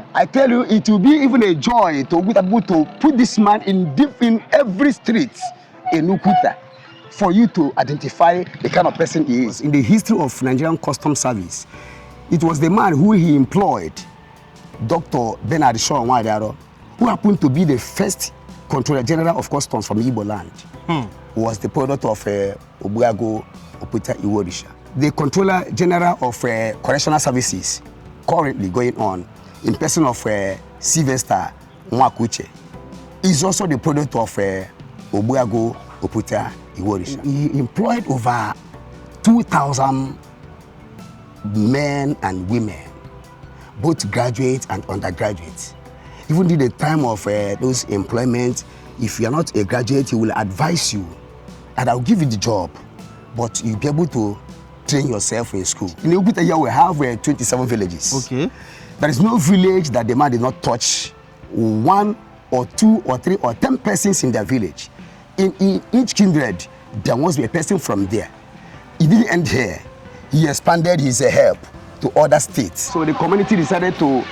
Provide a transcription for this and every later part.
Wow. I tell you, it will be even a joy to Oguta people to put this man in every street in Oguta for you to identify the kind of person he is. In the history of Nigerian Customs Service, it was the man who he employed, Dr. Bernard Shaw Nwadaro, who happened to be the first Controller General of Customs from Igbo land, was the product of Ogbuagu Oputa Eugene Iworisha. The Controller General of Correctional Services, currently going on, in person of Sylvester Nwakuche, is also the product of Ogbuagu Oputa Eugene Iworisha. He employed over 2,000 men and women, both graduates and undergraduates. Even in the time of those employment, if you are not a graduate, he will advise you that I'll give you the job, but you'll be able to train yourself in school. In Oguta here, we have 27 villages. Okay. There is no village that the man did not touch 1 or 2 or 3 or 10 persons in their village. In each kindred, there must be a person from there. He didn't end here. He expanded his help to other states. So the community decided to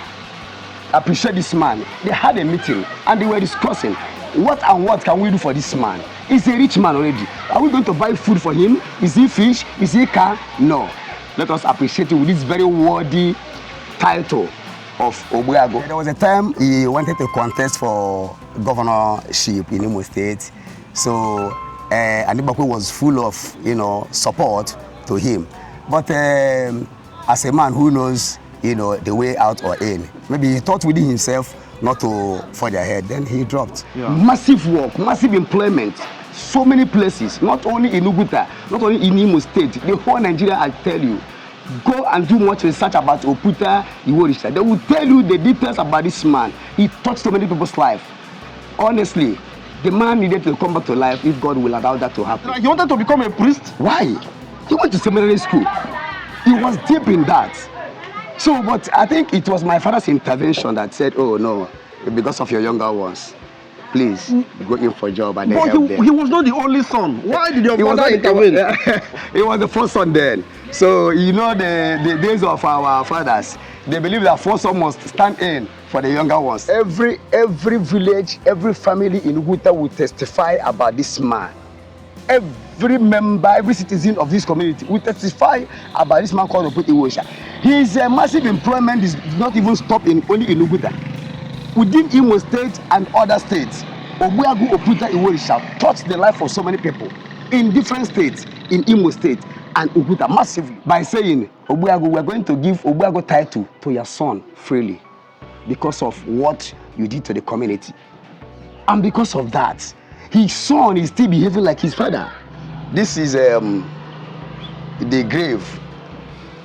appreciate this man. They had a meeting and they were discussing what can we do for this man. He's a rich man already. Are we going to buy food for him? Is he fish? Is he car? No. Let us appreciate him with this very worthy title of Ogbuagu. There was a time he wanted to contest for governorship in Imo State. So Anibakwe was full of support to him. But as a man who knows the way out or in, maybe he thought within himself not to fall their head, then he dropped. Yeah. Massive work, massive employment, so many places, not only in Oguta, not only in Imo State, the whole Nigeria. I tell you, go and do much research about Oputa Eugene. They will tell you the details about this man. He touched so many people's life. Honestly, the man needed to come back to life if God will allow that to happen. He wanted to become a priest? Why? He went to seminary school. He was deep in that. So, but I think it was my father's intervention that said, oh no, because of your younger ones, please go in for a job and then help them. He was not the only son. Why did your father intervene? He was the first son then. So, the days of our fathers, they believe that first son must stand in for the younger ones. Every village, every family in Oguta will testify about this man. Every member, every citizen of this community will testify about this man called Oputa Eugene. His massive employment is not even stopped only in Oguta. Within Imo State and other states, Ogbuagu Oputa Eugene touched the life of so many people in different states, in Imo State and Oguta massively, by saying, Ogbuagu, we're going to give Ogbuagu title to your son freely because of what you did to the community. And because of that, his son is still behaving like his father. This is the grave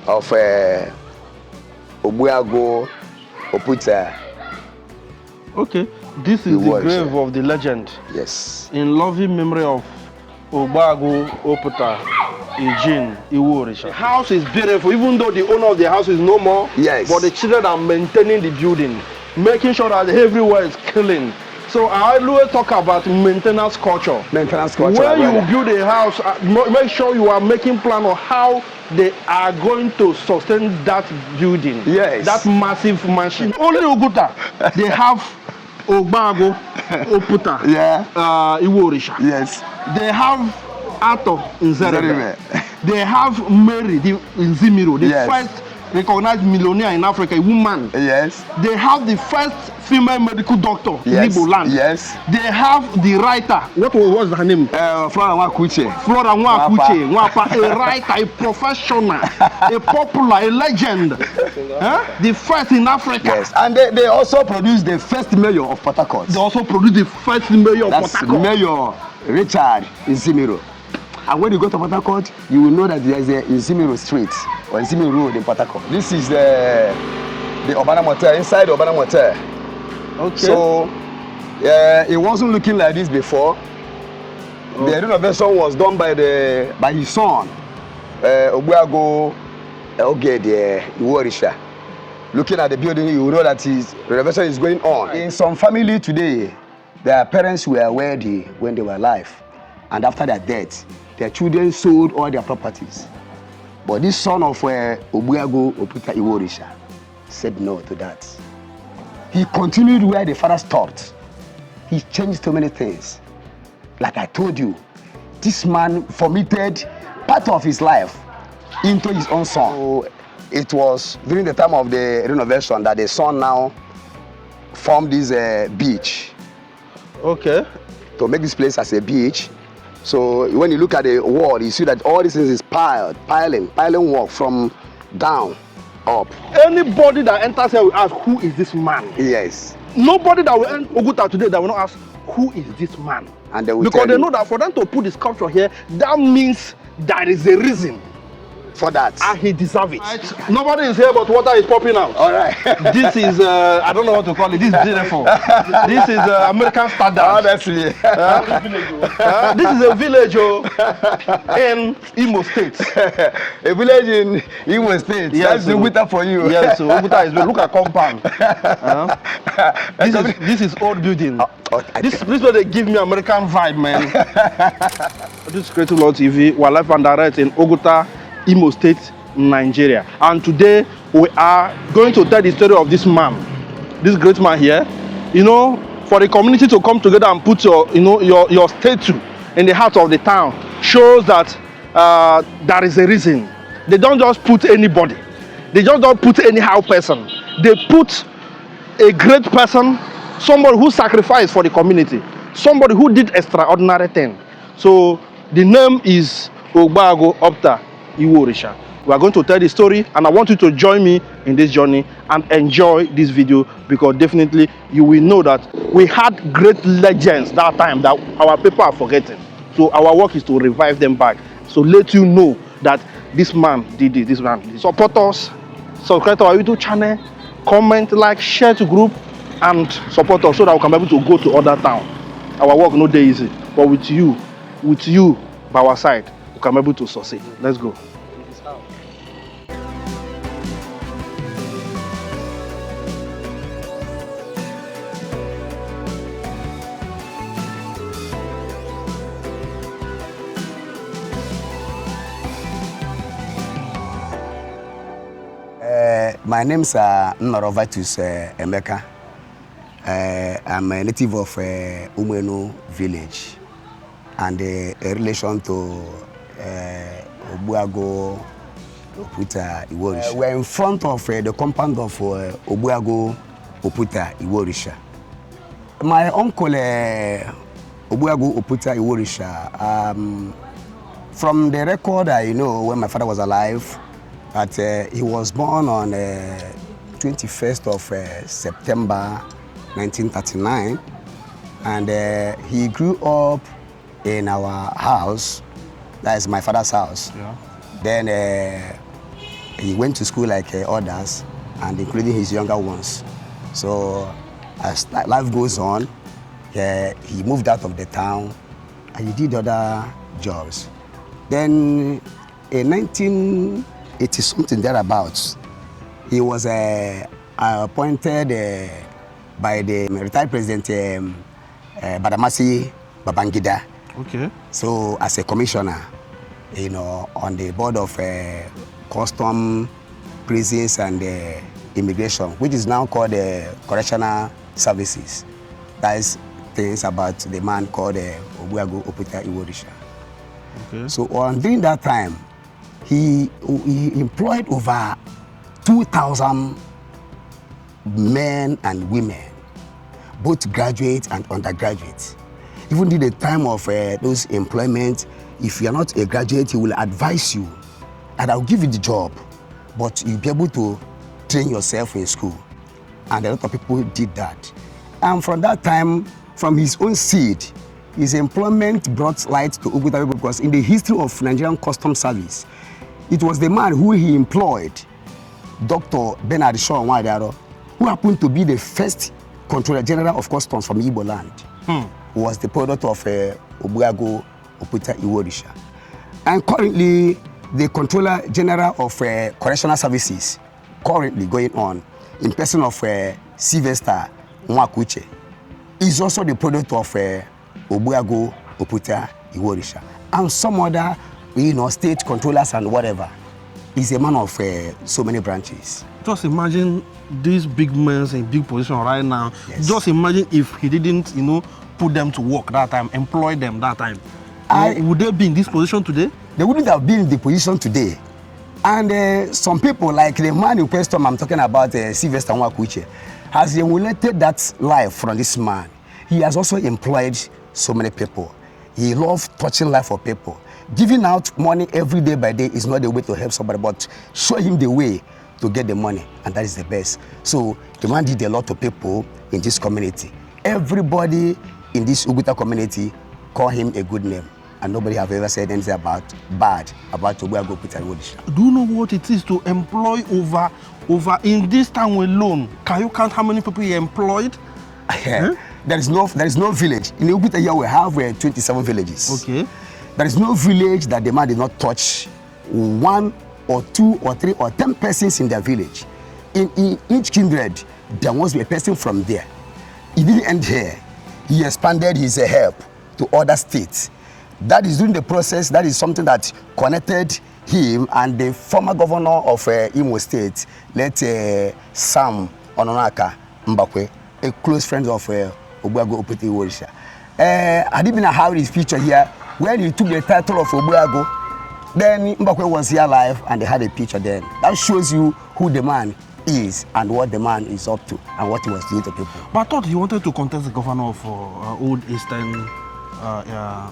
of Ogbuagu Oputa. Okay, this is the grave of the legend. Yes. In loving memory of Ogbuagu Oputa Eugene Iworisha. The house is beautiful, even though the owner of the house is no more. Yes. But the children are maintaining the building, making sure that everywhere is clean. So I always talk about maintenance culture. Maintenance culture. When you build a house, make sure you are making plan of how they are going to sustain that building. Yes. That massive mansion. Only Oguta, they have Ogbuagu Oputa Eugene. Yes. They have Ato Nzerebe. They have Mary Nzimiro, the first recognized millionaire in Africa, a woman. Yes. They have the first female medical doctor in Igbo land. Yes. They have the writer. What was her name? Flora Nwakuche. Flora Nwakuche. A writer, a professional, a popular, a legend. The first in Africa. Yes. And they also produced the first mayor of Port Harcourt. They also produced the first mayor of Port Harcourt. Mayor Richard Nzimiro. And when you go to Port Harcourt, you will know that there is a Nzimiro Street or Nzimiro Road in Port Harcourt. This is the Obana Motel, inside the Obana Motel. Okay. So, it wasn't looking like this before. Oh. The renovation was done by his son, Ogbuagu Oputa Eugene. Looking at the building, you will know that his renovation is going on. In some family today, their parents were wealthy when they were alive. And after their death, their children sold all their properties. But this son of Ogbuagu Oputa Eugene said no to that. he continued where the father stopped. He changed so many things. Like I told you, this man vomited part of his life into his own son. So it was during the time of the renovation that the son now formed this beach. Okay. To make this place as a beach. So when you look at the wall, you see that all these things is piling work from down up. Anybody that enters here will ask, who is this man? Yes. Nobody that will enter Oguta today that will not ask, who is this man? And they will because they you. know that for them to put the sculpture here, that means there is a reason for that. And he deserves it. Right. Nobody is here, but water is popping out. All right. This is, I don't know what to call it. This is beautiful. This is American standard. Honestly. This is a village in Imo State. A village in Imo State. Yes, that's the Oguta for you. Yes, so Oguta is, look at compound. This is old building. This is where they give me American vibe, man. This is Creative Law TV. We're live and direct in Oguta, Imo State, Nigeria. And today we are going to tell the story of this man, this great man here. You know, for the community to come together and put your statue in the heart of the town shows that there is a reason. They don't just put anybody. They just don't put anyhow person. They put a great person, somebody who sacrificed for the community, somebody who did extraordinary thing. So the name is Ogbuagu Oputa Eugene. We are going to tell the story, and I want you to join me in this journey and enjoy this video, because definitely you will know that we had great legends that time that our people are forgetting. So our work is to revive them back. So let you know that this man did it, this man did it. Support us, subscribe to our YouTube channel, comment, like, share to group, and support us so that we can be able to go to other town. Our work no day easy, but with you by our side, we can be able to succeed. Let's go. My name is Norovatus Emeka. I'm a native of Umeno village, and a relation to Ogbuagu Oputa Eugene. We're in front of the compound of Ogbuagu Oputa Eugene. My uncle Ogbuagu Oputa Eugene, from the record I know when my father was alive, that he was born on 21st of September 1939, and he grew up in our house, that is my father's house. Yeah. Then he went to school like others, and including his younger ones. So as life goes on, he moved out of the town and he did other jobs. Then in 1980 something thereabouts, he was appointed by the retired president Badamasi Babangida. Okay. So as a commissioner, you know, on the board of custom, prisons and immigration, which is now called Correctional Services. That is things about the man called Ogbuagu Oputa Eugene. Okay. So during that time, he employed over 2,000 men and women, both graduates and undergraduates. Even in the time of those employment, if you are not a graduate, he will advise you, and I'll give you the job, but you'll be able to train yourself in school. And a lot of people did that. And from that time, from his own seed, his employment brought light to Oguta, because in the history of Nigerian Customs Service, it was the man who he employed, Dr. Bernard Shaw Nwadaro, who happened to be the first Controller General of Customs from Igbo land, who was the product of Ogbuagu Oputa Eugene. And currently, the Controller General of Correctional Services, currently going on, in person of Sylvester Nwakuche, is also the product of Ogbuagu Oputa Eugene. And some other, you know, state controllers and whatever. He's a man of so many branches. just imagine these big men in big position right now. Yes. Just imagine if he didn't, put them to work that time, employ them that time. Would they be in this position today? They wouldn't have been in the position today. And some people, like the man in question I'm talking about, Sylvester Nwakuche, has emulated that life from this man. He has also employed so many people. He loves touching life for people. Giving out money every day by day is not the way to help somebody, but show him the way to get the money, and that is the best. So the man did a lot to people in this community. Everybody in this Oguta community call him a good name, and nobody have ever said anything bad about Ogbuagu Oputa Eugene. Do you know what it is to employ over in this town alone? Can you count how many people he employed? There is no village in Oguta. Here we have 27 villages. Okay. There is no village that the man did not touch 1 or 2 or 3 or 10 persons in their village. In each kindred, there must be a person from there. He didn't end here. He expanded his help to other states. That is during the process. That is something that connected him and the former governor of Imo State, Sam Ononaka Mbakwe, a close friend of Ogbuagu Oputa Eugene Iworisha. I didn't have his picture here when he took the title of Ogbuagu. Then Mbakwe was here live and they had a picture then. That shows you who the man is and what the man is up to and what he was doing to people. But I thought he wanted to contest the governor of Old Eastern,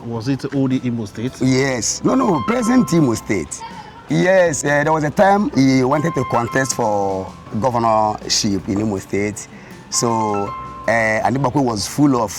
was it Old Imo State? Yes. No, present Imo State. Yes, there was a time he wanted to contest for governorship in Imo State. So, and Mbakwe was full of,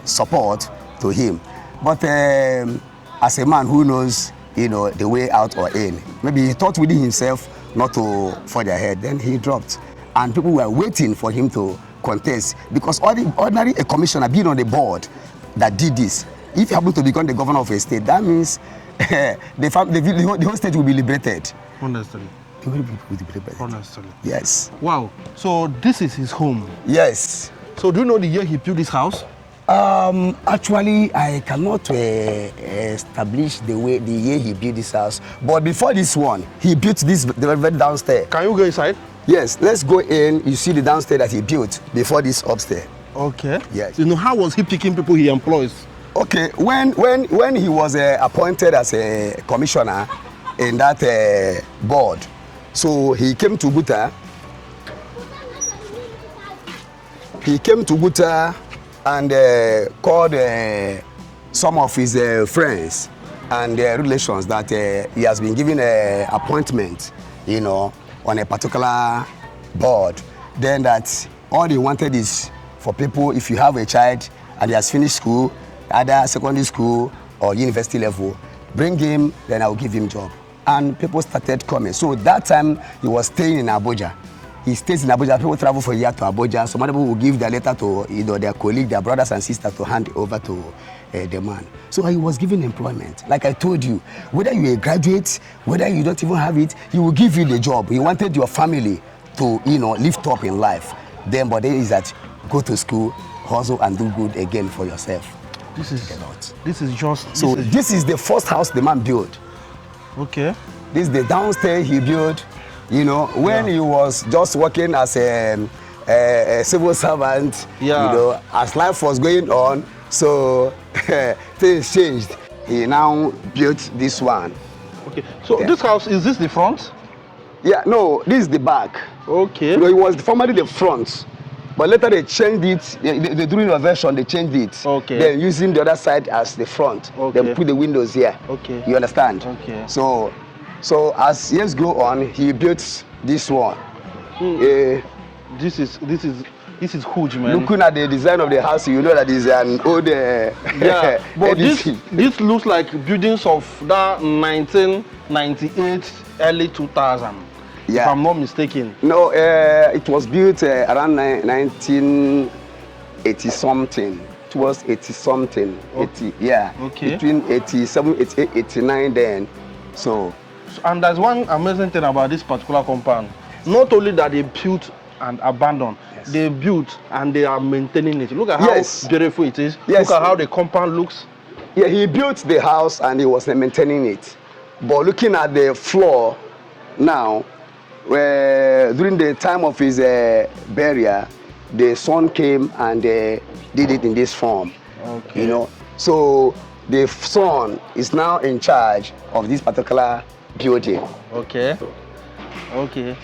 support to him. But as a man who knows, the way out or in, maybe he thought within himself not to forge ahead. Then he dropped, and people were waiting for him to contest because ordinary a commissioner being on the board that did this, if he happened to become the governor of a state, that means the whole state will be liberated. Honestly. The whole people will be liberated. Honestly. Yes. Wow. So this is his home. Yes. So do you know the year he built this house? Actually, I cannot establish the year he built this house. But before this one, he built this very downstairs. Can you go inside? Yes, let's go in. You see the downstairs that he built before this upstairs. Okay. Yes. How was he picking people he employs? Okay, when he was appointed as a commissioner in that board, so he came to Oguta. And called some of his friends and relations that he has been given an appointment, on a particular board. Then that all he wanted is for people, if you have a child and he has finished school, either secondary school or university level, bring him, then I will give him job. And people started coming. So that time he was staying in Abuja. He stays in Abuja. People travel for a year to Abuja. Some people will give their letter to their colleagues, their brothers and sisters to hand over to the man. So he was given employment. Like I told you, whether you're a graduate, whether you don't even have it, he will give you the job. He wanted your family to, lift up in life. Then, but there is that go to school, hustle, and do good again for yourself. This is a lot. This is just. So this is the first house the man built. Okay. This is the downstairs he built. When he was just working as a civil servant, as life was going on, so things changed. He now built this one. Okay, so this house, is this the front? Yeah, no, this is the back. Okay. It was formerly the front, but later they changed it. They during renovation, they changed it. Okay. They're using the other side as the front. Okay. They put the windows here. Okay. You understand? Okay. So as years go on, he built this one. This is huge, man. Looking at the design of the house, you know that is an old. Yeah, but this looks like buildings of that 1998, early 2000. Yeah. If I'm not mistaken. No, it was built around 1980 something. It was 80 something. Okay. 80, yeah. Okay. Between 87, 88, 89 then. So. And there's one amazing thing about this particular compound. Not only that they built and abandoned, they built and they are maintaining it. Look at how beautiful it is. Yes. Look at how the compound looks. Yeah, he built the house and he was maintaining it. But looking at the floor now, during the time of his burial, the son came and did it in this form. Okay. You know, so the son is now in charge of this particular building. Okay. Okay.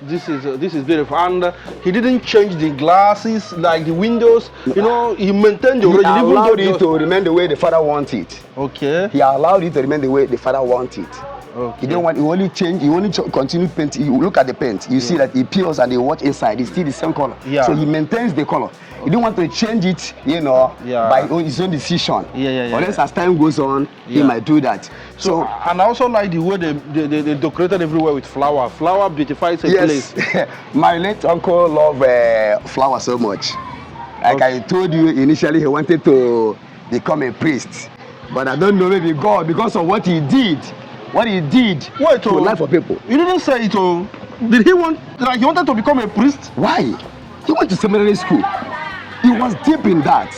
This is beautiful, and he didn't change the glasses, like the windows. You know, he maintained the He original. allowed it to remain the way the father wanted it. Okay. He allowed it to remain the way the father wanted it. Okay. He didn't want. He only changed. He only continued painting. You look at the paint. You see that it peels and you watch inside. It's still the same color. Yeah. So he maintains the color. He didn't want to change it, you know, by his own decision. Unless as time goes on, he might do that. So and I also like the way they decorated everywhere with flower. Flower beautifies a place. My late uncle loved flower so much. Like I told you initially, he wanted to become a priest, but I don't know, maybe God, because of what he did to life for people. You didn't say it. Did he want, like, he wanted to become a priest? Why? He went to seminary school. He was deep in that.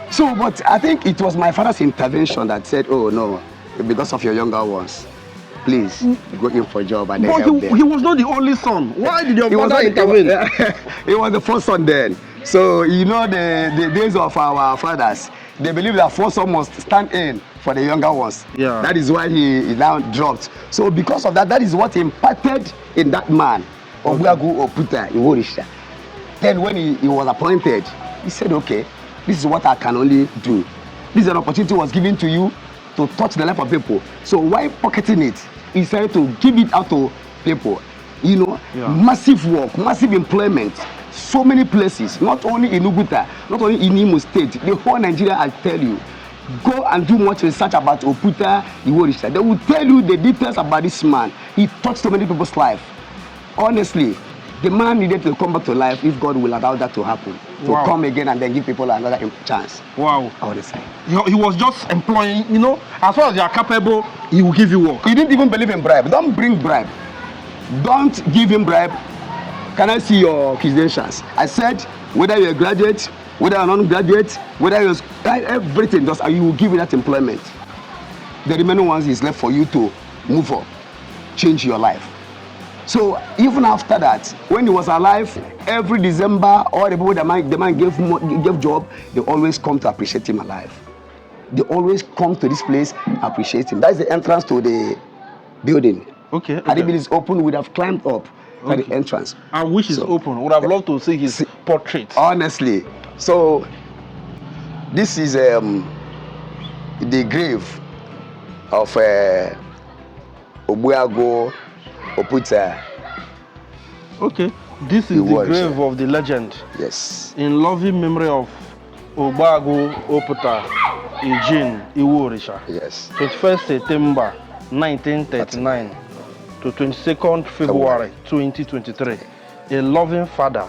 So, but I think it was my father's intervention that said, oh no, because of your younger ones, please go in for a job and then help them. He was not the only son. Why did your father intervene? He was the first son then. So, you know, the days of our fathers, they believe that first son must stand in for the younger ones. Yeah. That is why he now dropped. So because of that, that is what impacted in that man, Ogbuagu Oputa Eugene Iworisha. Then when he was appointed, he said, okay, this is what I can only do. This is an opportunity was given to you to touch the life of people. So why pocketing it? He decided to give it out to people. You know, massive work, massive employment, so many places, not only in Oguta, not only in Imo State, the whole Nigeria, I tell you. Go and do much research about Oputa Eugene. They will tell you the details about this man. He touched so many people's life. Honestly, the man needed to come back to life if God will allow that to happen. To come again and then give people another chance. Wow. Honestly. He was just employing, you know, as far as you are capable, he will give you work. He didn't even believe in bribe. Don't bring bribe. Don't give him bribe. Can I see your credentials? I said, whether you're a graduate, whether you're non-graduate, whether you're everything, just you will give you that employment. The remaining ones is left for you to move on, change your life. So even after that, when he was alive, every December, all the people the man gave job, they always come to appreciate him alive. They always come to this place, appreciate him. That's the entrance to the building. Okay. And if it is open, we'd have climbed up by the entrance. And which is open. Would have loved to see his portrait. Honestly. So this is the grave of Ogbuagu Oputa. Okay. This is the grave of the legend. Yes. In loving memory of Ogbuagu Oputa Eugene Iworisha. Yes. 21st September 1939 to 22nd February 2023. A loving father,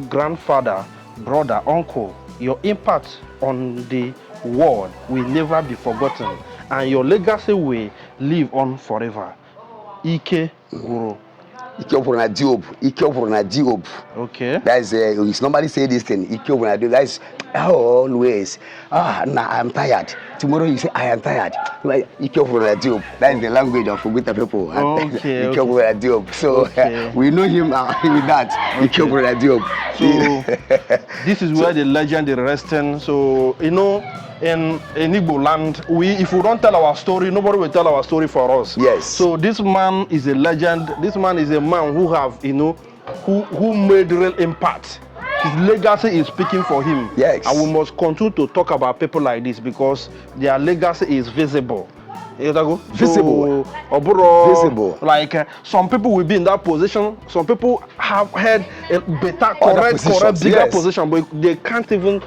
grandfather, brother, uncle, your impact on the world will never be forgotten, and your legacy will live on forever. Ike Guru. Ike Obrona Diob. Ike Obrona Diob. Okay. That is, normally say this thing. Ike Obrona Diob. That is always. Nah, I'm tired. Tomorrow you say I am tired. Ike Obrona Diob. That is the language of Oguta people. Okay. Ike Obrona Diob. So we know him with that. Ike Obrona Diob. So this is where the legend is resting. So you know, in Igbo land, if we don't tell our story, nobody will tell our story for us. Yes. So this man is a legend. This man is a man who have, you know, who made real impact. His legacy is speaking for him. Yes. And we must continue to talk about people like this because their legacy is visible. Visible. So, visible. Like some people will be in that position. Some people have had a better, correct, bigger position, but they can't even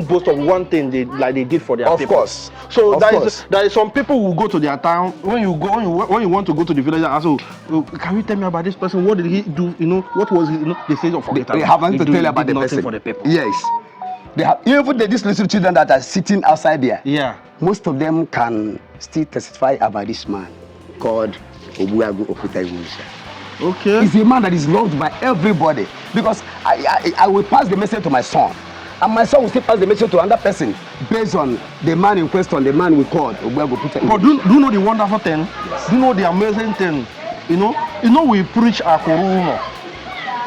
boast of one thing they did for their people. Of course. So there is some people who go to their town. When you want to go to the village and ask, oh, can you tell me about this person? What did he do? You know, what was his, they say of they haven't to tell you about the person. For the people. Yes. They have, even these little children that are sitting outside there. Yeah. Most of them can still testify about this man called Ogbuagu Oputa Eugene. Okay. He's a man that is loved by everybody because I will pass the message to my son, and my son will still pass the message to another person based on the man in question, the man we called Ogbuagu Oputa Eugene. But do you know the wonderful thing? Yes. Do you know the amazing thing? You know, You know, we preach Akuruno.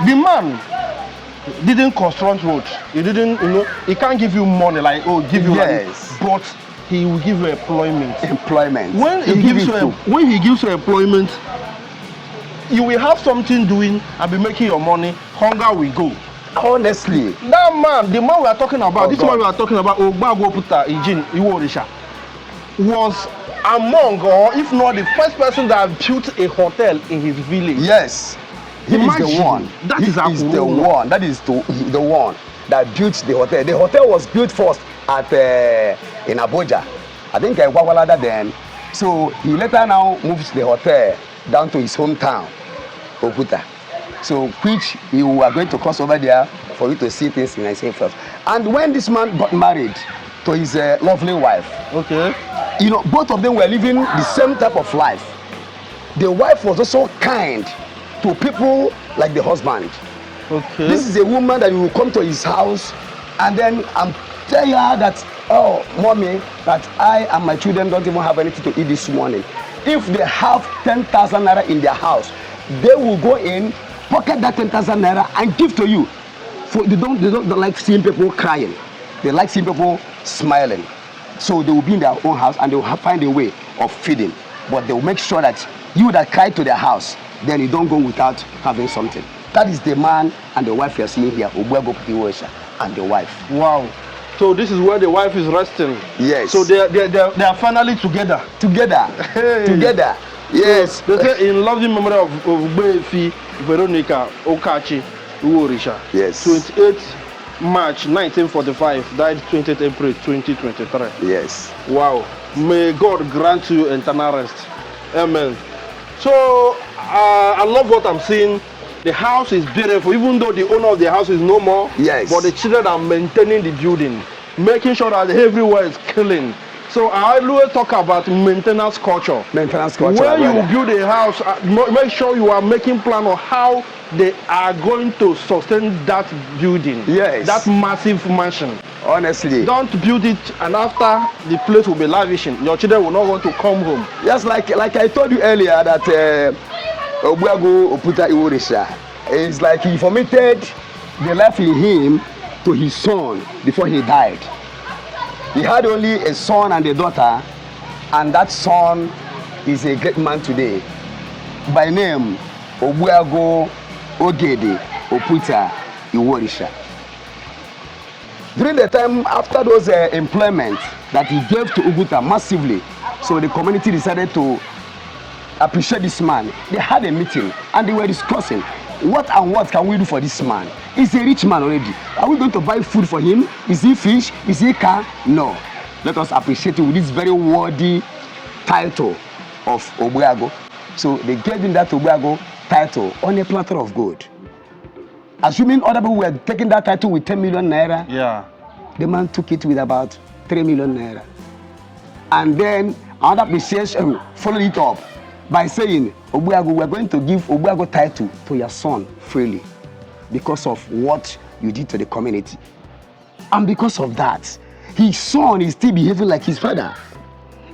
The man didn't construct road. He didn't, you know, he can't give you money like, oh, give you Yes. money, but he will give you employment. Employment. When he gives you employment, you will have something doing and be making your money. Hunger will go. Honestly. That man, the man we are talking about, Oh, this God. man we are talking about, Ogbuagu Oputa Eugene Iworisha, was among, or if not the first person that built a hotel in his village. Yes. He is the one. That he is the one. That is the one that built the hotel. The hotel was built first at in Abuja. I think Gwagwalada then. So he later now moved the hotel down to his hometown, Oguta. So which we were going to cross over there for you to see things in Nigeria first. And when this man got married to his lovely wife, okay, you know, both of them were living the same type of life. The wife was also kind to people like the husband. Okay. This is a woman that will come to his house and then tell her that, oh, mommy, that I and my children don't even have anything to eat this morning. If they have 10,000 naira in their house, they will go in, pocket that 10,000 naira and give to you. For they don't like seeing people crying. They like seeing people smiling. So they will be in their own house and they will find a way of feeding. But they will make sure that you that cry to their house, then you don't go without having something. That is the man and the wife you are seeing here, Ogbuagu Oputa Eugene and the wife. Wow. So this is where the wife is resting. Yes. So they are finally together. Together. Hey. Together. Yes. So they say in loving memory of Ogbu Veronica Okachi Iworisha. Yes. 28 March 1945, died 20th April 2023. Yes. Wow. May God grant you eternal rest. Amen. So I love what I'm seeing. The house is beautiful, even though the owner of the house is no more. Yes. But the children are maintaining the building, making sure that everywhere is clean. So I always talk about maintenance culture. Maintenance culture. When you build a house, make sure you are making plan of how they are going to sustain that building. Yes. That massive mansion. Honestly. Don't build it and after the place will be lavishing. Your children will not want to come home. Just like I told you earlier that Ogbuagu Oputa Eugene is like he formatted the life in him to his son before he died. He had only a son and a daughter, and that son is a great man today. By name, Ogbuagu Oputa Eugene. During the time after those employments that he gave to Oguta massively, so the community decided to appreciate this man. They had a meeting and they were discussing what can we do for this man. He's a rich man already. Are we going to buy food for him? Is he fish? Is he car? No. Let us appreciate him with this very worthy title of Ogbuagu. So they gave him that Ogbuagu title on a platter of gold. Assuming other people were taking that title with 10 million naira, Yeah. the man took it with about 3 million naira. And then another appreciation followed it up by saying, Ogbuagu, we're going to give Ogbuagu title to your son freely because of what you did to the community. And because of that, his son is still behaving like his father.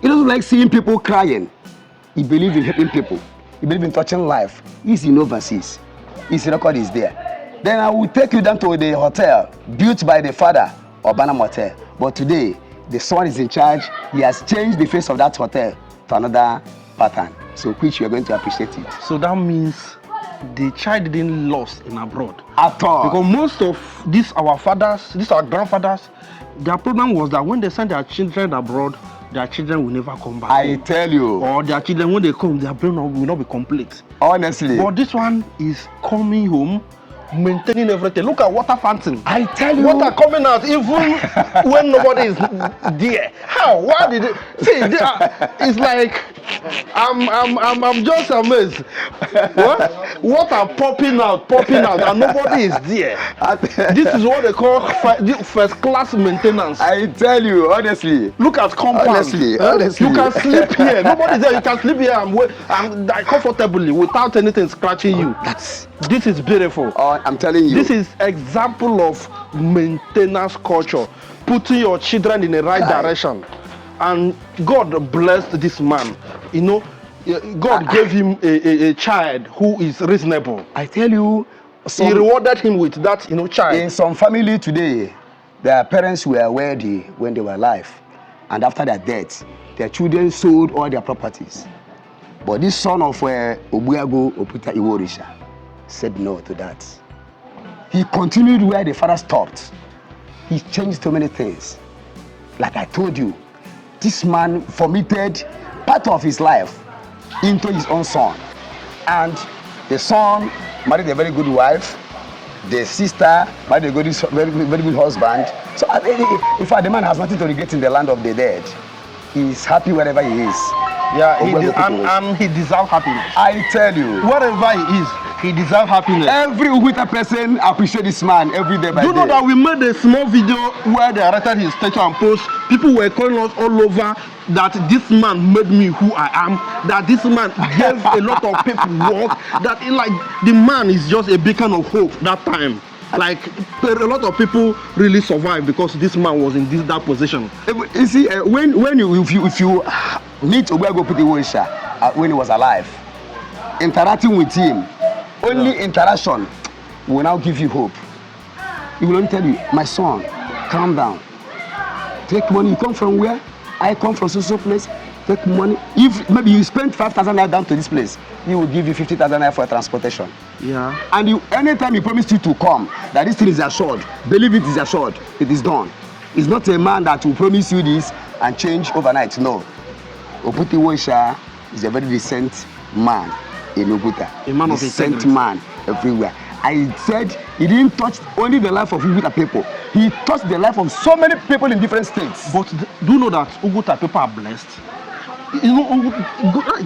He doesn't like seeing people crying. He believes in helping people. He believes in touching life. He's in overseas. His record is there. Then I will take you down to the hotel built by the father, Obana Hotel. But today, the son is in charge. He has changed the face of that hotel to another pattern. So which we are going to appreciate it. So that means the child didn't lost in abroad. At all. Because most of these our fathers, these our grandfathers, their problem was that when they send their children abroad, their children will never come back. I tell you. Or their children, when they come, their brain will not be complete. Honestly. But this one is coming home, maintaining everything. Look at water fountain. I tell you. Water coming out even when nobody is there. How? Why did it? See, it's like I'm just amazed. What? Water popping out, and nobody is there. This is what they call first class maintenance. I tell you, honestly. Look at compound. Honestly. You can sleep here. Nobody's there. You can sleep here and die comfortably without anything scratching you. This is beautiful. I'm telling you. This is example of maintenance culture, putting your children in the right direction. And God blessed this man. You know, God gave him a child who is reasonable. I tell you, He rewarded him with that, child. In some family today, their parents were wealthy when they were alive, and after their death, their children sold all their properties. But this son of Ogbuagu Oputa Eugene Iworisha said no to that. He continued where the father stopped. He changed so many things. Like I told you, this man committed part of his life into his own son. And the son married a very good wife. The sister married a very good husband. So in fact, the man has nothing to regret in the land of the dead. He's happy wherever he is. Yeah, and he deserves happiness. I tell you. Wherever he is, he deserves happiness. Every Oguta person appreciates this man every day by day. Do you know that we made a small video where they erected his statue and post? People were calling us all over that this man made me who I am, that this man gave a lot of people work, that the man is just a beacon of hope that time. Like a lot of people really survived because this man was in that position. You see, if you meet Ogbuagu Oputa Eugene when he was alive, interacting with him, only interaction will now give you hope. He will only tell you, my son, calm down. Take money. You come from where? I come from so place. Take money. If maybe you spend 5,000 naira down to this place, he will give you 50,000 naira for transportation. Yeah. And anytime he promised you to come, that this thing is assured, believe it is assured, it is done. He's not a man that will promise you this and change overnight. No. Oputa Eugene is a very decent man in Oguta. A man of decent man everywhere. I said he didn't touch only the life of Oguta people. He touched the life of so many people in different states. But do you know that Oguta people are blessed?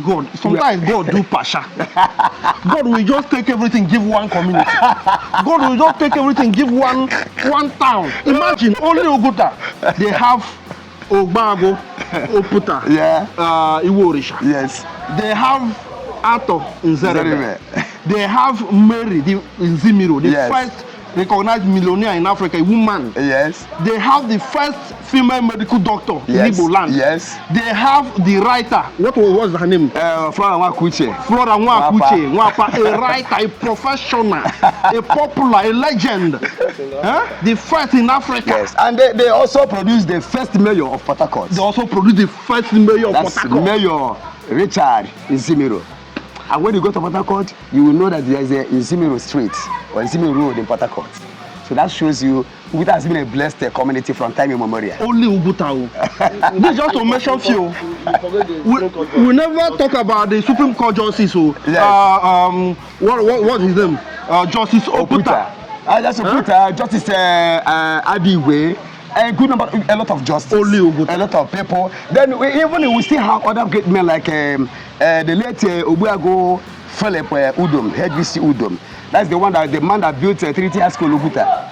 God, sometimes God do pasha. God will just take everything, give one community. God will just take everything, give one town. Imagine, only Oguta, they have Ogbuagu Oputa Eugene Iworisha. Yes. They have Ato in Zerebe. They have Mary in Zimiro, the first recognized millionaire in Africa, a woman. Yes. They have the first female medical doctor in Igbo land. Yes. They have the writer. What was her name? Flora Nwakuche. Flora Nwakuche. A writer, a professional, a popular, a legend. The first in Africa. Yes. And they also produced the first mayor of Port Harcourt. They also produced the first mayor of Port Harcourt. Mayor Richard Nzimiro. And when you go to Port Harcourt, you will know that there is a Nzimiro Street or Nzimiro Road in Port Harcourt. So that shows you Oguta has been a blessed community from time immemorial. Only Oguta. This is just to mention few. We never talk about the Supreme Court justice. Yes. What's his name? Justice Oputa. Justice Oputa, Justice Adiwe. A good number, a lot of justice. Only Oguta. A lot of people. Then we still have other great men like the late Ogbuagu Philip Udom, HVC Udom. That's the man that built Trinity High School Oguta.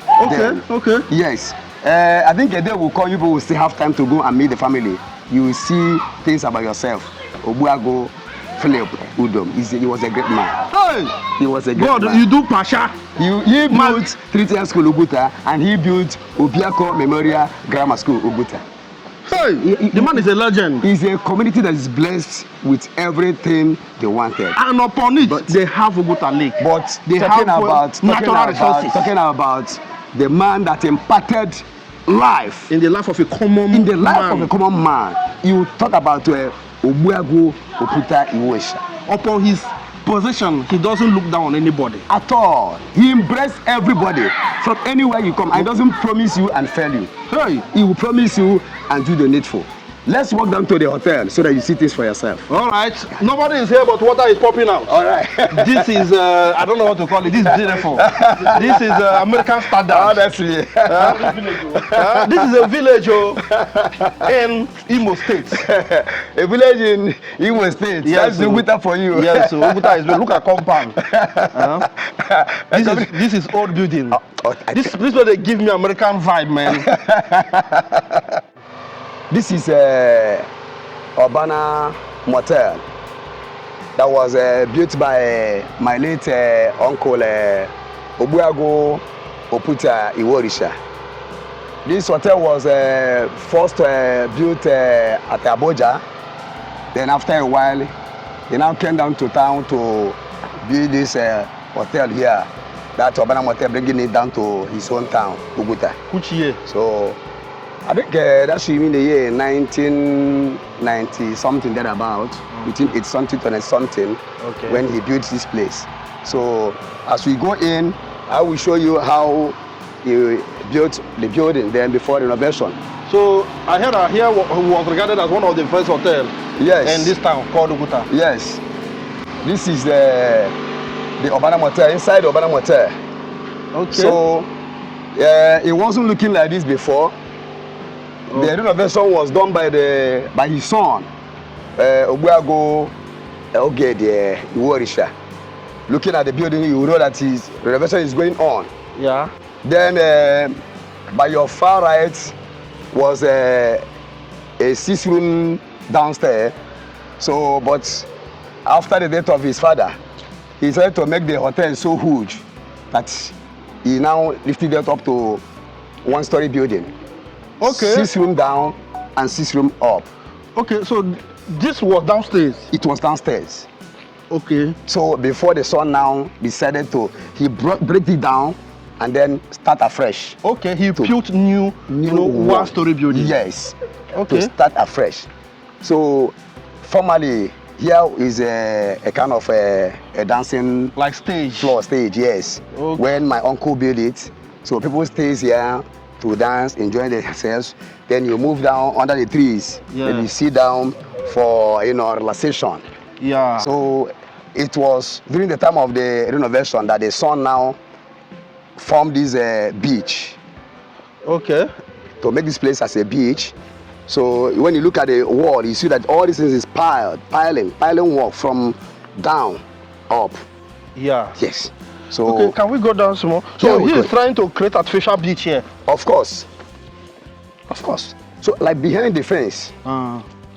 Okay. Yes. I think a day will come, you will still have time to go and meet the family. You will see things about yourself. Ogbuagu Philip Udom, he was a great man. Hey! He was a great man. God, you do pasha. He built Trinity High School Oguta and he built Obiako Memorial Grammar School Oguta. Hey, the man is a legend. He's a community that is blessed with everything they wanted. And upon it, they have Oguta Lake. But they have natural resources. Talking about the man that imparted life in the life of a common man. You talk about Ogbuagu Oputa Eugene. Upon his position, he doesn't look down on anybody at all. He embraces everybody from anywhere you come. He doesn't promise you and fail you. Hey, he will promise you and do the needful. Let's walk down to the hotel so that you see things for yourself. All right. Nobody is here, but water is popping out. All right. This is, I don't know what to call it. This is beautiful. This is American standard. Honestly. This is a village in Imo State. A village in Imo State. Yes, that's the Oguta for you. Yes, so Oguta is, look at compound. This is old building. This place where they give me American vibe, man. This is Urbana Motel that was built by my late uncle Ogbuagu Oputa Eugene Iworisha. This hotel was first built at Abuja. Then after a while, He now came down to town to build this hotel here. That Obana Hotel, bringing it down to his own town, Oguta. Which year? So I think that should mean the year 1990 something thereabout, between 8 something to 9 something, when he built this place. So as we go in, I will show you how he built the building then before renovation. So I heard that here was regarded as one of the first hotels in this town called Oguta. Yes. This is the Obana Motel, inside the Obana Motel. Okay. So it wasn't looking like this before. The renovation was done by his son, Ogbuagu Oputa Eugene Iworisha. Looking at the building, you know that his renovation is going on. Yeah. Then by your far right was a 6-room downstairs. So, but after the death of his father, he tried to make the hotel so huge that he now lifted it up to 1-story building. Okay. 6-room down and 6-room up. Okay, so this was downstairs? It was downstairs. Okay. So before the son now decided to, break it down and then start afresh. Okay, he built new 1-story building. Yes. Okay. To start afresh. So formally, here is a kind of a dancing like stage. Floor stage, yes. Okay. When my uncle built it, so people stays here to dance, enjoy themselves. Then you move down under the trees. Yeah. Then you sit down for relaxation. Yeah. So it was during the time of the renovation that the son now formed this beach. Okay. To make this place as a beach. So when you look at the wall, you see that all this is piling work from down up. Yeah. Yes. So okay, can we go down some more? So he is trying to create artificial beach here. Of course. Of course. So like behind the fence,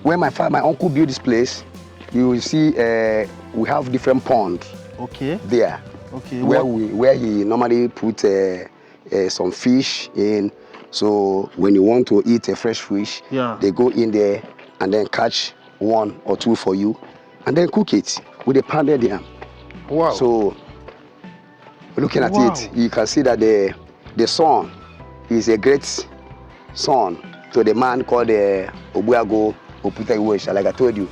when my uncle built this place, you will see we have different ponds. Okay. There. Okay. Where he normally put some fish in. So when you want to eat a fresh fish, they go in there and then catch 1 or 2 for you, and then cook it with a pounded yam. Wow. So looking at it, you can see that the son is a great son to the man called Ogbuagu Oputa Eugene, like I told you.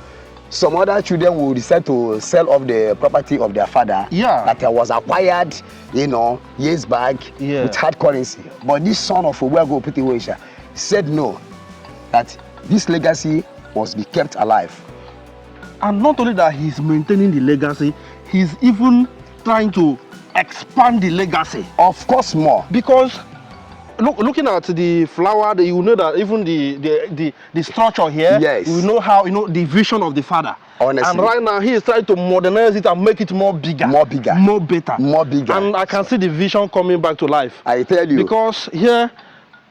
Some other children will decide to sell off the property of their father that was acquired, years back with hard currency. But this son of Ogbuagu Oputa Eugene said no, that this legacy must be kept alive. And not only that, he's maintaining the legacy, he's even trying to expand the legacy. Of course, more. Because looking at the flower, you know that even the structure here, you know how, the vision of the father. Honestly. And right now he is trying to modernize it and make it more bigger. More bigger. More better. More bigger. And I can see the vision coming back to life. I tell you. Because here,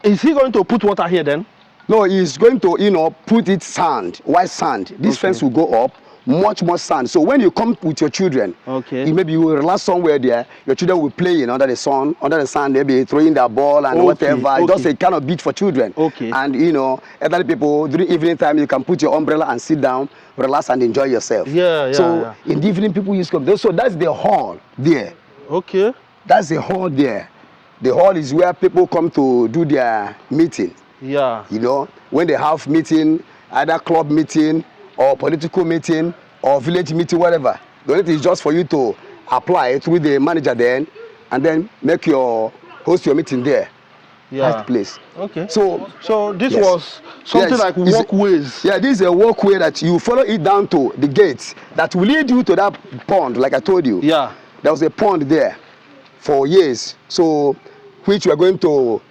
is he going to put water here then? No, he's going to, put it sand, white sand. This fence will go up, much more sand. So when you come with your children, maybe you will relax somewhere there, your children will play under the sun, under the sand, maybe throwing their ball and whatever. Just a kind of beach for children. And elderly people, during evening time, you can put your umbrella and sit down, relax and enjoy yourself. So in the evening, people use come. So that's the hall there. Okay. That's the hall there. The hall is where people come to do their meeting. Yeah. When they have meeting, either club meeting or political meeting or village meeting, whatever. The only thing is just for you to apply through the manager then, and then host your meeting there. Yeah. That's the place. Okay. So this was something like walkways. Yeah, this is a walkway that you follow it down to the gates that will lead you to that pond, like I told you. Yeah. There was a pond there for years. So which we are going to,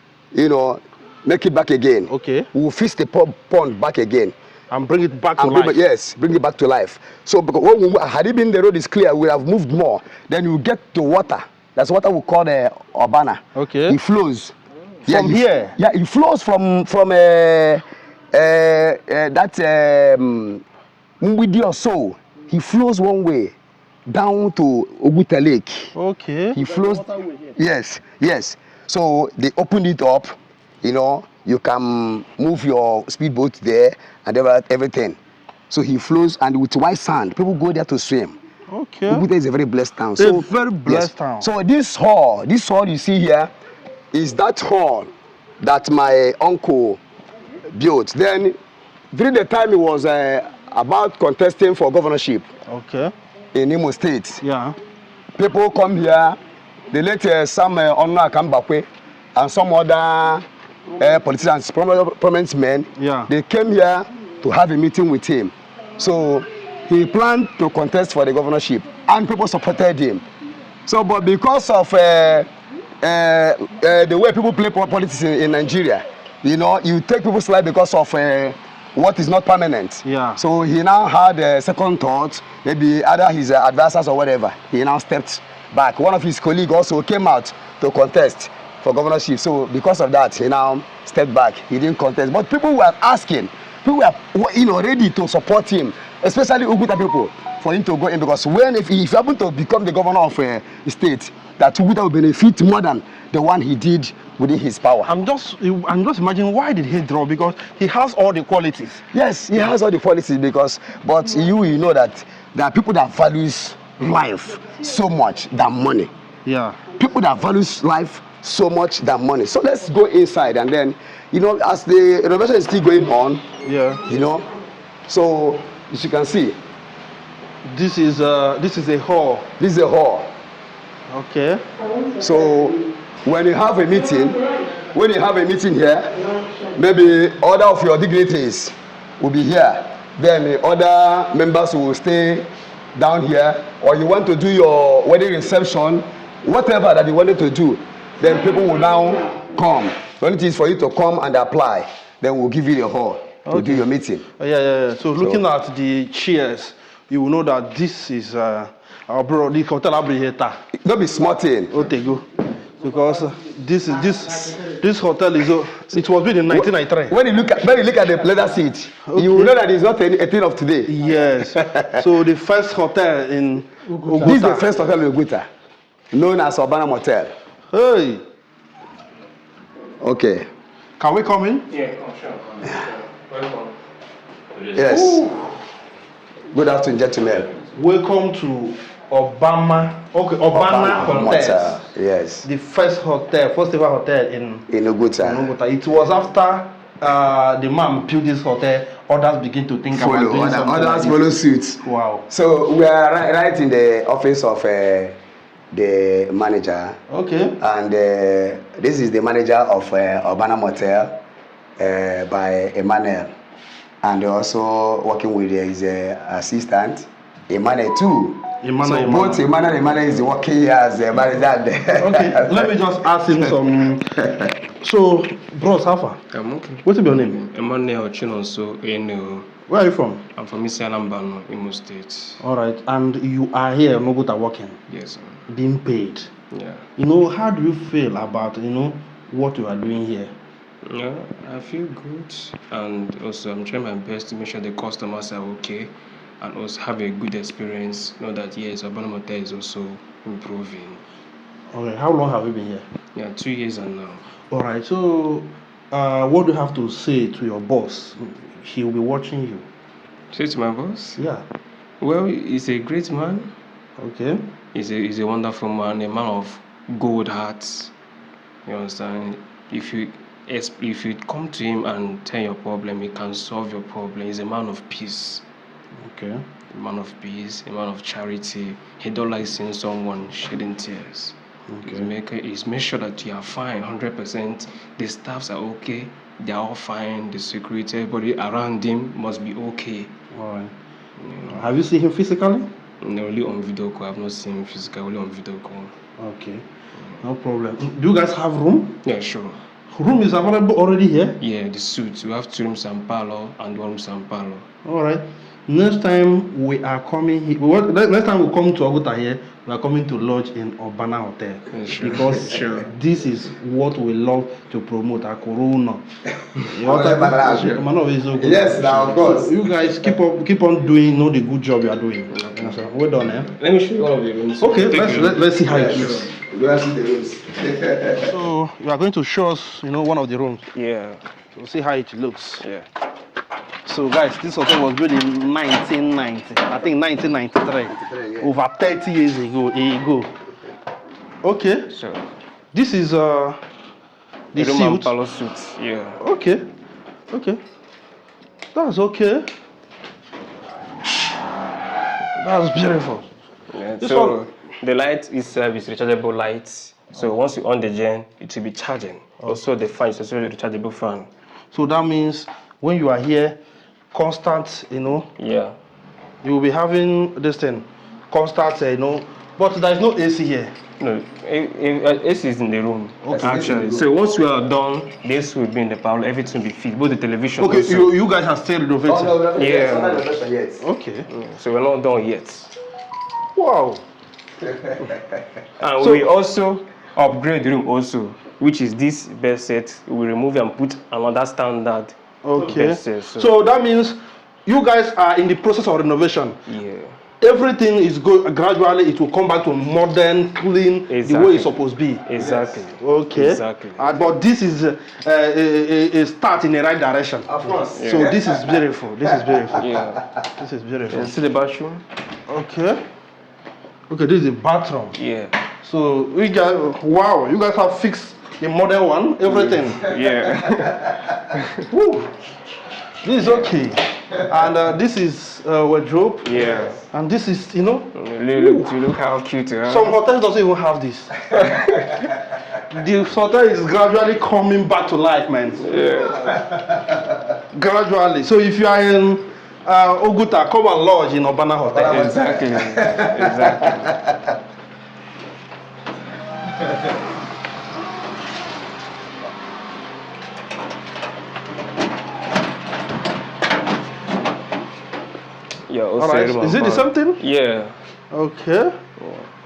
make it back again. Okay. We will fix the pond back again. And bring it back to life. Yes, bring it back to life. So because had it been the road is clear, we would have moved more. Then you get to water. That's what we call the Urbana. Okay. It flows. From here? Yeah, it flows from that Mwidi or so. He flows one way down to Oguta Lake. Okay. He flows. Yes. So they opened it up, you can move your speedboat there and everything. So he flows, and with white sand, people go there to swim. Okay. Oguta is a very blessed town. It's a very blessed town. So this hall you see here is that hall that my uncle built. Then during the time he was about contesting for governorship. Okay. In Imo State. Yeah. People come here. They let some Honor Kambakwe and some other politicians, prominent men. Yeah. They came here to have a meeting with him. So he planned to contest for the governorship, and people supported him. So, but because of the way people play politics in Nigeria, you know, you take people's life because of what is not permanent. Yeah. So he now had a second thought, maybe either his advisors or whatever. He now stepped back. One of his colleagues also came out to contest for governorship. So because of that, he now stepped back. He didn't contest. But people were asking, people were ready to support him, especially Oguta people, for him to go in, because if he happened to become the governor of a state, that Oguta will benefit more than the one he did within his power. I'm just imagining, why did he draw? Because he has all the qualities. Yes, he has all the qualities, but you know that there are people that values life so much than money. Yeah. People that values life so much than money. So let's go inside, and then, you know, as the renovation is still going on, yeah, you know, so as you can see, this is a hall. This is a hall. Okay. So when you have a meeting here, maybe other of your dignitaries will be here. Then other members will stay down here, or you want to do your wedding reception, whatever that you wanted to do, then people will now come. The only thing is for you to come and apply. Then we'll give you the hall to do your meeting. Yeah. So looking at the chairs, you will know that this is our bro, the hotel abbreviator. Don't be smart in. Otego. Because this hotel is it was built in 1993. When you look at the leather seat, you will know that it's not a thing of today. Yes. So the first hotel in Oguta. This is the first hotel in Oguta, known as Urbana Motel. Hey. Okay. Can we come in? Yeah, sure. Welcome. Yes. Ooh. Good afternoon, gentlemen. Welcome to Urbana Hotel. Yes. The first ever hotel in Oguta. It was after the man built this hotel, others begin to think about doing something. Others follow suit. Wow. So we are right in the office of the manager. Okay. And this is the manager of Urbana Motel by Emmanuel. And also working with his assistant, Emmanuel too. Both Emmanuel is working here as a manager. Okay, let me just ask him some. So, bros, how far? I'm okay. What's your name? Emmanuel Chinonso. Where are you from? I'm from Isianambano, Imo State. All right, and you are here in Oguta working? Yes, sir. Being paid? Yeah. You know, how do you feel about, what you are doing here? Yeah, I feel good, and also I'm trying my best to make sure the customers are okay, and also have a good experience. Know that yes, Urbana Motel is also improving. Okay, how long have you been here? Yeah, 2 years and now. All right, so what do you have to say to your boss? He will be watching you. Say to my boss? Yeah. Well, he's a great man. Okay. He's a wonderful man, a man of gold hearts. You understand? If you come to him and tell your problem, he can solve your problem. He's a man of peace. Okay. A man of peace, a man of charity. He don't like seeing someone shedding tears. Okay. He's make sure that you are fine, 100%. The staffs are okay. They are all fine. The security, everybody around him must be okay. All right. Have you seen him physically? No, only on video call. I've not seen him physically, only on video call. Okay. No problem. Do you guys have room? Yeah, sure. Room is available already here? Yeah, the suite. We have 2 rooms and parlor and 1 room and parlor. All right. Next time we are coming here, next time we come to Oguta here, we are coming to lodge in Urbana Hotel. Sure. Because this is what we love to promote, our Corona. Yes, now of course. You guys keep on doing the good job you are doing. Okay. Well done, eh? Let me show you one of the rooms. Okay, let's see how it looks. Let's see the rooms. So you are going to show us, one of the rooms. Yeah. So see how it looks. Yeah. So guys, this hotel was built in 1990. I think 1993. Yeah. Over 30 years ago. Okay. So This is the Roman suit. palo suit. Yeah. Okay. That's okay. That's beautiful. Yeah, This so one- the light itself is rechargeable light. So once you on the gen, it will be charging. Also the fan is also a rechargeable fan. So that means when you are here, constant, Yeah. you will be having this thing, constant, but there is no AC here. No, AC is in the room. Okay. Actually. So once we are done, this will be in the parlor. Everything will be fixed. Both the television. Okay, also. you guys are still renovating. Oh, no, we Yeah. haven't renovation yet. Okay. So we're not done yet. Wow. And So- we also upgrade the room also, which is this bed set. We remove and put another standard Okay. bed set. So that means you guys are in the process of renovation. yeah. Everything is good. Gradually, it will come back to modern, clean, the way Exactly. it's supposed to be. Exactly. Okay. Exactly. But this is a start in the right direction. Of course. So this is beautiful. This is beautiful. Yeah. This is beautiful. You see the bathroom? Okay. Okay, this is the bathroom. Yeah. So you guys have fixed the modern one, everything. Yeah. Woo. This is okay. And this is wardrobe. Yeah. And this is, Look how cute, huh? some hotels doesn't even have this. The hotel is gradually coming back to life, man. Yeah. Gradually. So if you are in Oguta, come and lodge in Urbana Hotel. Exactly. Exactly. Yeah, also All right. Is it the same thing? Yeah. Okay.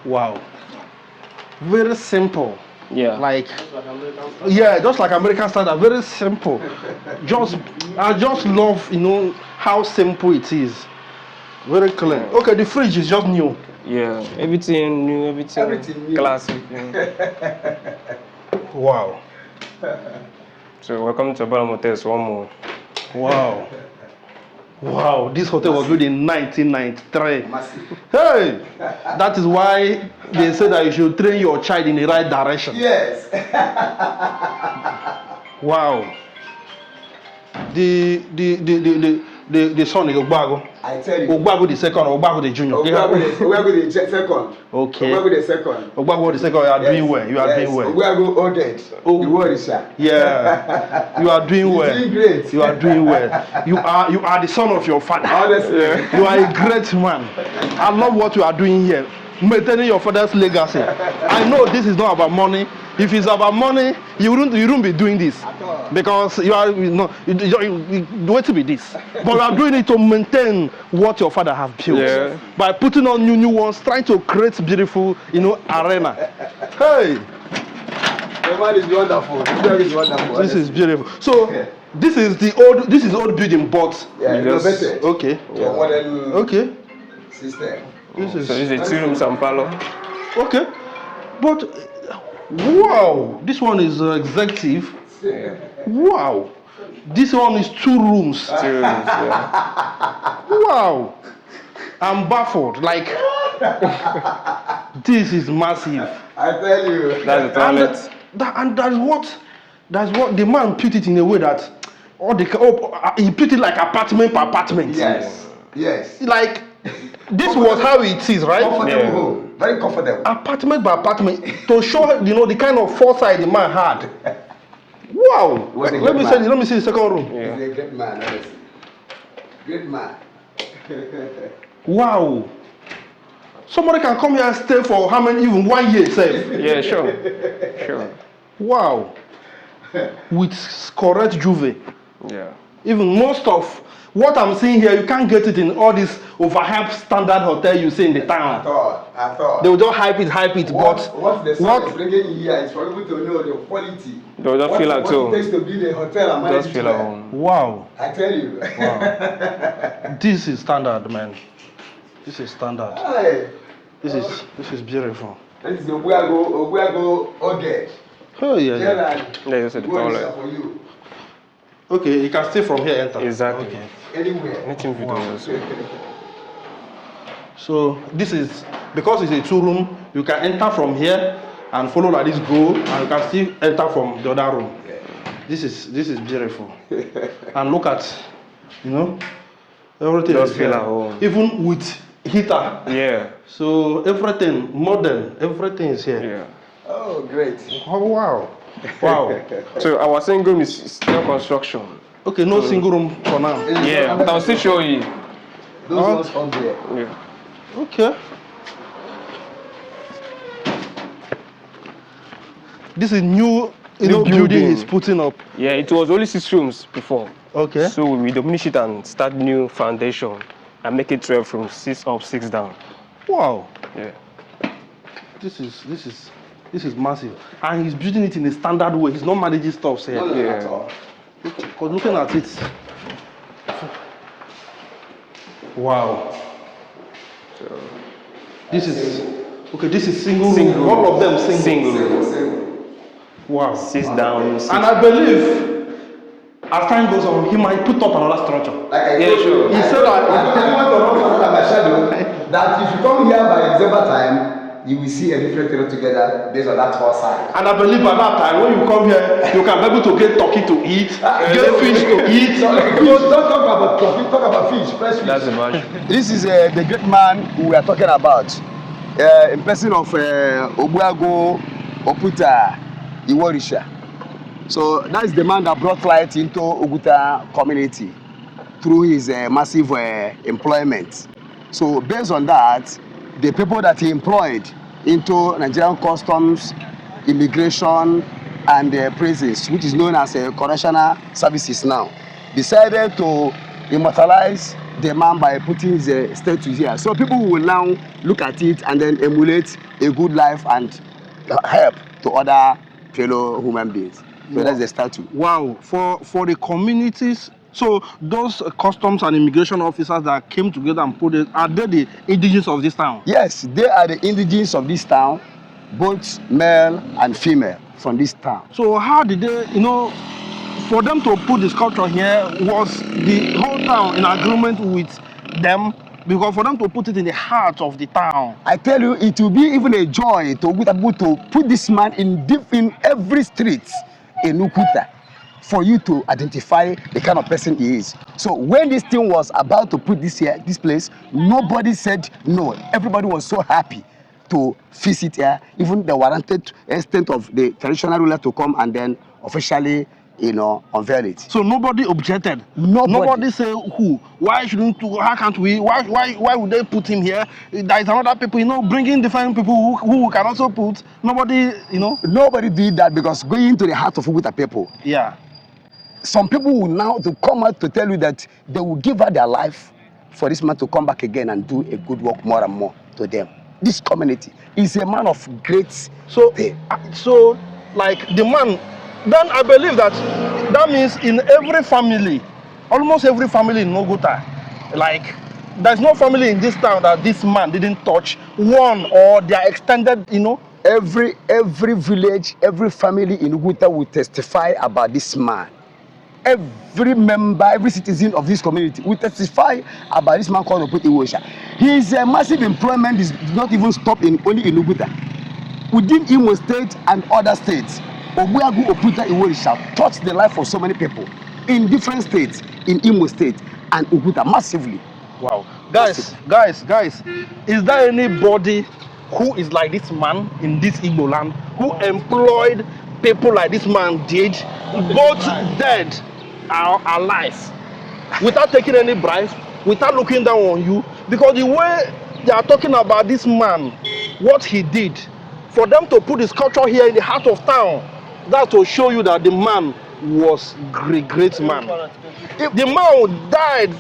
Wow. Very simple. Yeah. Like, yeah, just like American standard. Very simple. I just love, how simple it is. Very clean. Okay, the fridge is just new. Yeah. Everything new, Everything new. classic. Wow. So welcome to Obama Hotels one more. Wow. Wow, this hotel was built in 1993. Massive. Hey, that is why they say that you should train your child in the right direction. Yes. Wow. The son is Ogbuagu. I tell you. Ogbuagu the second, Ogbuagu the junior. Ogbuagu the second. Okay. Ogbuagu the second. Ogbuagu the second, you are doing well. You are doing well. Ogbuagu Oputa Eugene Yeah. You are doing well. You're doing great. You are doing well. You are the son of your father. Honestly. You are a great man. I love what you are doing here. Maintaining your father's legacy. I know this is not about money. If it's about money, you wouldn't be doing this. Because you wait to be this. But you are doing it to maintain what your father have built. Yeah. By putting on new ones, trying to create beautiful, arena. Hey, The man is wonderful. Ogbuagu is wonderful. this is beautiful. So this is old building, but Yeah, innovated. okay. For modern Okay. system. This is So this is a 2 room San Paulo. okay. But wow, this one is executive. Yeah. Wow. This one is 2 rooms. 2 rooms, yeah. Wow. I'm baffled. Like this is massive. I tell you. That's the toilet. And that's what the man put it in a way that he put it like apartment per apartment. Yes. Yes. Like this was how it is, right? Comfortable Yeah. home. Very comfortable. Apartment by apartment to show the kind of foresight the man had. Wow. What a Let good me man. see the second room. Yeah. He's a great man, honestly. Great man. Wow. Somebody can come here and stay for how many, even 1 year safe. Yeah, sure. Sure. Wow. With correct juve. Yeah. Even most of what I'm seeing here, you can't get it in all these overhyped standard hotel you see in the At town. all. At all. They will just hype it, What the sun is bringing in here is for people to know the quality. They'll just feel like what so. it takes to build a hotel and manage Just it feel at well. home. Wow. I tell you. Wow. This is standard, man. This is standard. Hey. This is beautiful. This is Ogbuagu Oputa. Oh yeah, yeah. Gerald. Yeah, you said the toilet. For you. Okay, you can still from here enter. Exactly. Okay. Anywhere. Anything we do also. So this is because it's a 2-room. You can enter from here and follow like this go, and you can still enter from the other room. Yeah. This is beautiful. And look at, you know, everything Just is feel here. at home. Even with heater. Yeah. So everything modern, everything is here. Yeah. Oh, great. Oh wow, wow. So our single room is still construction. Okay, no single room for now. Yeah, but I'll still show you. Those ones on there. Yeah. Okay. This is new, New building building. he's putting up. Yeah, it was only 6 rooms before. Okay. So we demolish it and start new foundation and make it 12 rooms, 6 up, 6 down. Wow. Yeah. This is massive. And he's building it in a standard way. He's not managing stuff here. No, Yeah. at all. Because looking at it. Wow. This is okay, this is single room. All of them single. Wow. 6 down, 6. And I believe as time goes on, he might put up another structure. Like I Yeah, told sure. you, He said that I tell you what to run for my shadow, that if you come here by December time, you will see a different thing together based on that whole side. and I believe at that time when you come here, you can be able to get turkey to eat, get fish to eat. Don't talk about coffee, talk about fish, fresh fish. That's the match. This is the great man who we are talking about, in person of Ogbuagu Oputa Eugene Iworisha. So that is the man that brought light into Oguta community through his massive employment. So based on that, the people that he employed into Nigerian Customs, Immigration, and prisons, which is known as Correctional Services now, decided to immortalize the man by putting his statue here. So people will now look at it and then emulate a good life and help to other fellow human beings. So that's the statue. Wow, for the communities. So those customs and immigration officers that came together and put it, are they the indigenous of this town? Yes, they are the indigenous of this town, both male and female from this town. So how did they, for them to put the sculpture here, was the whole town in agreement with them? Because for them to put it in the heart of the town. I tell you, it will be even a joy to Oguta people to put this man in every street in Oguta for you to identify the kind of person he is. So when this thing was about to put this place, nobody said no. Everybody was so happy to visit here, even the warranted extent of the traditional ruler to come and then officially, unveil it. So nobody objected. Nobody Say who. Why shouldn't? How can't we? Why would they put him here? There is another people, bringing different people who can also put. Nobody, Nobody did that because going into the heart of Oguta people. Yeah. Some people will now to come out to tell you that they will give her their life for this man to come back again and do a good work more and more to them. This community is a man of great. So like the man, then I believe that means in every family, almost every family in Oguta, like there's no family in this town that this man didn't touch one or their extended, Every village, every family in Oguta will testify about this man. Every member, every citizen of this community will testify about this man called Oputa Eugene Iworisha. His massive employment did not even stop only in Oguta. Within Imo State and other states, Ogbuagu Oputa Eugene touched the life of so many people in different states, in Imo State and Oguta massively. Wow. Guys, is there anybody who is like this man in this Igbo land who employed people like this man did, both dead and alive, without taking any bribe, without looking down on you? Because the way they are talking about this man, what he did, for them to put his culture here in the heart of town, that's to show you that the man was great man. If the man died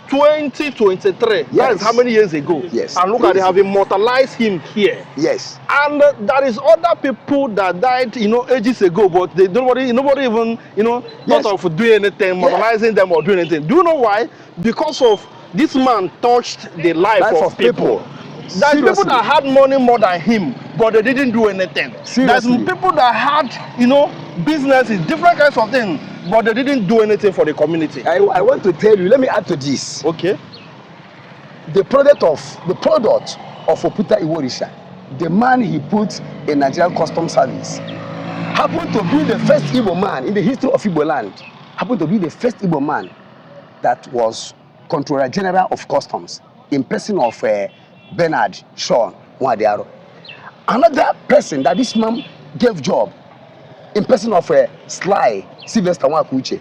2023, Yes. that is how many years ago? Yes. And look at they have immortalized him here. Yes. And there is other people that died, ages ago, but nobody even, Yes. thought of doing anything, modernizing them or doing anything. Do you know why? Because of this man touched the life of people. There's people that had money more than him, but they didn't do anything. Seriously. There's people that had, you know, businesses, different kinds of things, but they didn't do anything for the community. I want to tell you, let me add to this. Okay. The product of Oputa Eugene Iworisha, the man he put in Nigerian Customs Service, happened to be the first Igbo man in the history of Igbo land, happened to be the first Igbo man that was Controller General of Customs in person of Bernard Shaw Nwadiaro. Another person that this man gave job in person of Sly Sylvester Nwakuche,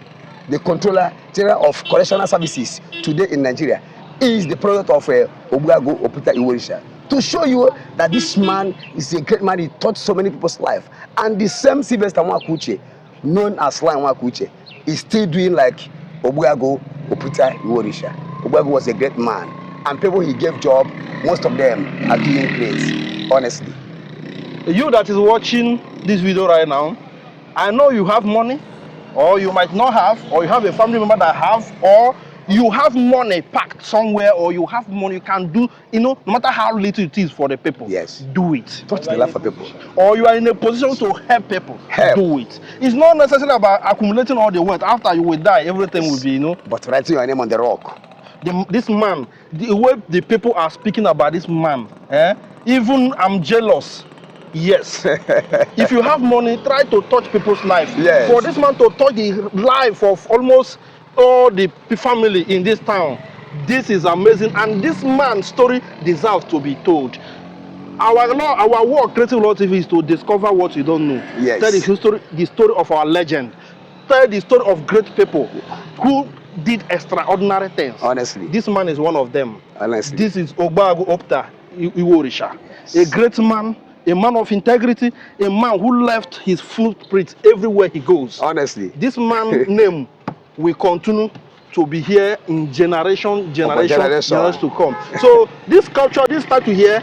the Controller General of Correctional Services today in Nigeria, is the product of Ogbuagu Oputa Eugene Iworisha. To show you that this man is a great man, he touched so many people's life. And the same Sylvester Nwakuche, known as Sly Nwakuche, is still doing like Ogbuagu Oputa Eugene Iworisha. Ogbuagu was a great man, and people he gave job, most of them are doing great, honestly. You that is watching this video right now, I know you have money, or you might not have, or you have a family member that have, or you have money packed somewhere, or you have money you can do, you know, no matter how little it is for the people. Yes. Do it. Touch the life of people. Or you are in a position to help people. Help. Do it. It's not necessarily about accumulating all the wealth. After you will die, everything will be, you know. But writing your name on the rock. This man, the way the people are speaking about this man, even I'm jealous. Yes. If you have money, try to touch people's life. Yes. For this man to touch the life of almost all the family in this town, this is amazing, and this man's story deserves to be told. Our work, Creative Law TV, is to discover what you don't know. Yes. Tell the story of our legend. Tell the story of great people who did extraordinary things. Honestly. This man is one of them. Honestly. This is Ogbuagu Oputa Eugene Iworisha, a great man, a man of integrity, a man who left his footprints everywhere he goes. Honestly. This man's name will continue to be here in generations to come. So this culture, this statue here,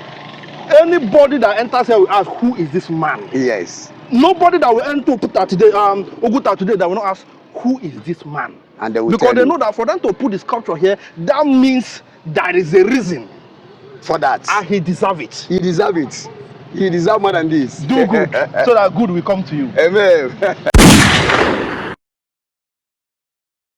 anybody that enters here will ask, who is this man? Yes. Nobody that will enter Oguta today that will not ask, who is this man? And they will because tell they you. know that for them to put this sculpture here, that means there is a reason. For that. And he deserves it. He deserves it. He deserves more than this. Do good so that good will come to you. Amen.